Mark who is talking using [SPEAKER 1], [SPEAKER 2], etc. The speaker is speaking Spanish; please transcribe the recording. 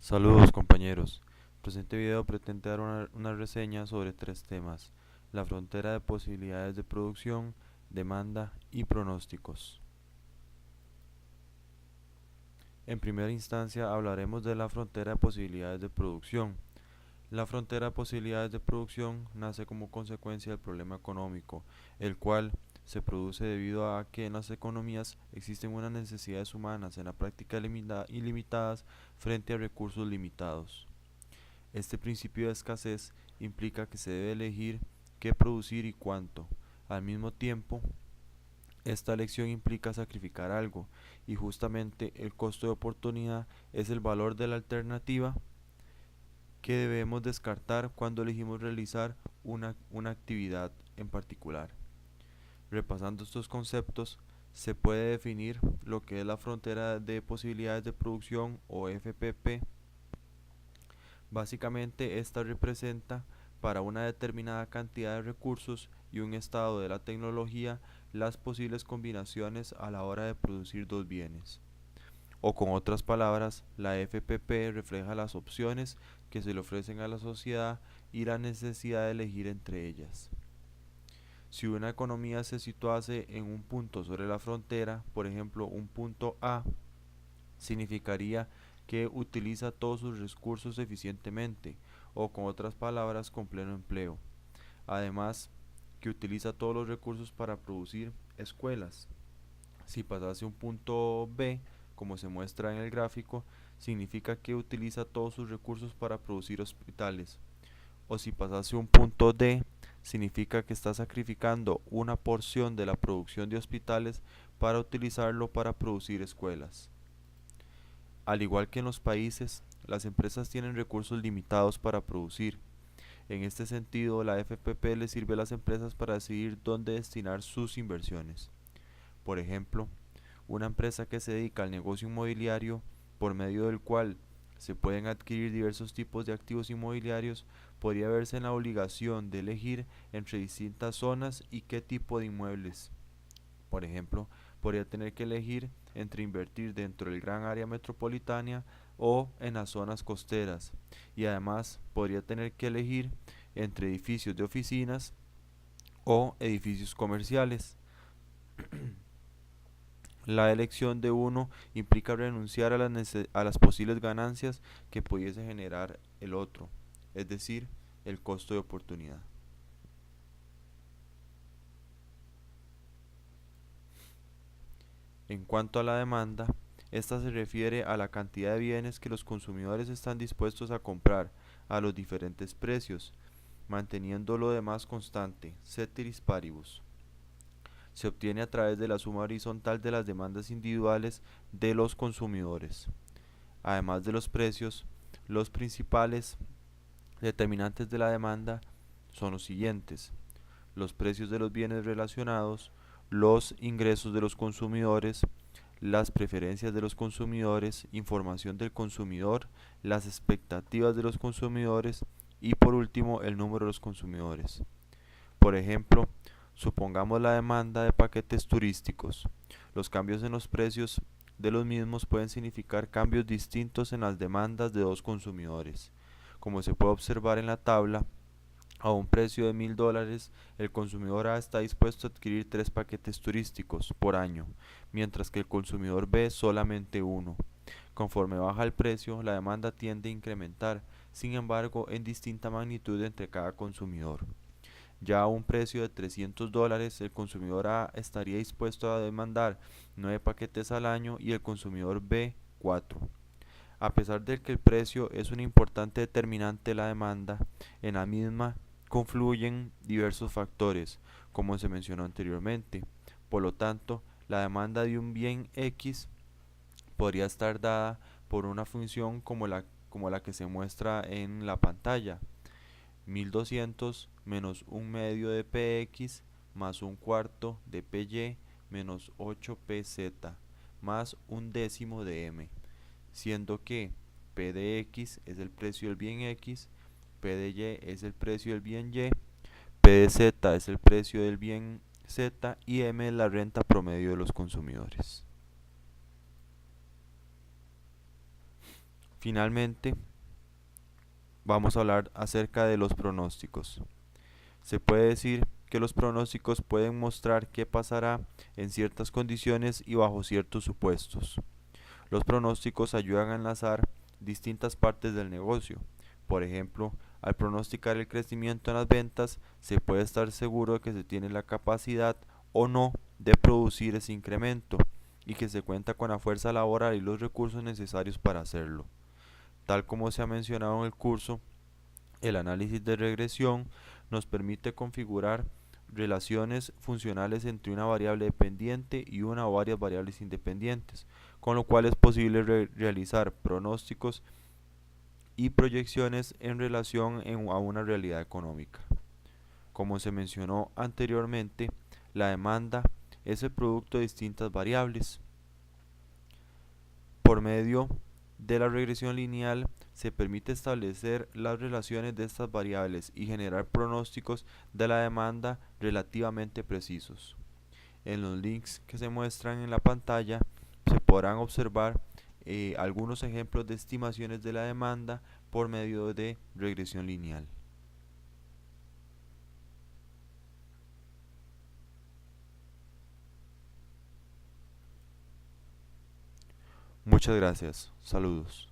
[SPEAKER 1] Saludos compañeros. Presente video pretende dar una reseña sobre tres temas: la frontera de posibilidades de producción, demanda y pronósticos. En primera instancia hablaremos de la frontera de posibilidades de producción. La frontera de posibilidades de producción nace como consecuencia del problema económico, el cual se produce debido a que en las economías existen unas necesidades humanas en la práctica ilimitadas frente a recursos limitados. Este principio de escasez implica que se debe elegir qué producir y cuánto. Al mismo tiempo, esta elección implica sacrificar algo, y justamente el costo de oportunidad es el valor de la alternativa que debemos descartar cuando elegimos realizar una actividad en particular. Repasando estos conceptos, se puede definir lo que es la frontera de posibilidades de producción o FPP. Básicamente, esta representa para una determinada cantidad de recursos y un estado de la tecnología las posibles combinaciones a la hora de producir dos bienes. O con otras palabras, la FPP refleja las opciones que se le ofrecen a la sociedad y la necesidad de elegir entre ellas. Si una economía se situase en un punto sobre la frontera, por ejemplo un punto A, significaría que utiliza todos sus recursos eficientemente, o con otras palabras, con pleno empleo. Además, que utiliza todos los recursos para producir escuelas. Si pasase un punto B, como se muestra en el gráfico, significa que utiliza todos sus recursos para producir hospitales. O si pasase un punto D, significa que está sacrificando una porción de la producción de hospitales para utilizarlo para producir escuelas. Al igual que en los países, las empresas tienen recursos limitados para producir. En este sentido, la FPP le sirve a las empresas para decidir dónde destinar sus inversiones. Por ejemplo, una empresa que se dedica al negocio inmobiliario, por medio del cual se pueden adquirir diversos tipos de activos inmobiliarios, podría verse en la obligación de elegir entre distintas zonas y qué tipo de inmuebles. Por ejemplo, podría tener que elegir entre invertir dentro del gran área metropolitana o en las zonas costeras, y además podría tener que elegir entre edificios de oficinas o edificios comerciales. La elección de uno implica renunciar a las posibles ganancias que pudiese generar el otro, es decir, el costo de oportunidad. En cuanto a la demanda, esta se refiere a la cantidad de bienes que los consumidores están dispuestos a comprar a los diferentes precios, manteniendo lo demás constante, ceteris paribus. Se obtiene a través de la suma horizontal de las demandas individuales de los consumidores. Además de los precios, los principales determinantes de la demanda son los siguientes: los precios de los bienes relacionados, los ingresos de los consumidores, las preferencias de los consumidores, información del consumidor, las expectativas de los consumidores y por último el número de los consumidores. Por ejemplo, supongamos la demanda de paquetes turísticos. Los cambios en los precios de los mismos pueden significar cambios distintos en las demandas de dos consumidores. Como se puede observar en la tabla, a un precio de $1000, el consumidor A está dispuesto a adquirir 3 paquetes turísticos por año, mientras que el consumidor B solamente uno. Conforme baja el precio, la demanda tiende a incrementar, sin embargo, en distinta magnitud entre cada consumidor. Ya a un precio de $300, el consumidor A estaría dispuesto a demandar 9 paquetes al año y el consumidor B 4. A pesar de que el precio es un importante determinante de la demanda, en la misma confluyen diversos factores, como se mencionó anteriormente. Por lo tanto, la demanda de un bien X podría estar dada por una función como la que se muestra en la pantalla: 1200 menos un medio de px más un cuarto de py menos 8pz más un décimo de m, siendo que P de X es el precio del bien X, P de Y es el precio del bien Y, P de Z es el precio del bien Z y M es la renta promedio de los consumidores. Finalmente, vamos a hablar acerca de los pronósticos. Se puede decir que los pronósticos pueden mostrar qué pasará en ciertas condiciones y bajo ciertos supuestos. Los pronósticos ayudan a enlazar distintas partes del negocio. Por ejemplo, al pronosticar el crecimiento en las ventas, se puede estar seguro de que se tiene la capacidad o no de producir ese incremento y que se cuenta con la fuerza laboral y los recursos necesarios para hacerlo. Tal como se ha mencionado en el curso, el análisis de regresión nos permite configurar relaciones funcionales entre una variable dependiente y una o varias variables independientes, con lo cual es posible realizar pronósticos y proyecciones en relación a una realidad económica. Como se mencionó anteriormente, la demanda es el producto de distintas variables. Por medio de la regresión lineal se permite establecer las relaciones de estas variables y generar pronósticos de la demanda relativamente precisos. En los links que se muestran en la pantalla se podrán observar algunos ejemplos de estimaciones de la demanda por medio de regresión lineal. Muchas gracias. Saludos.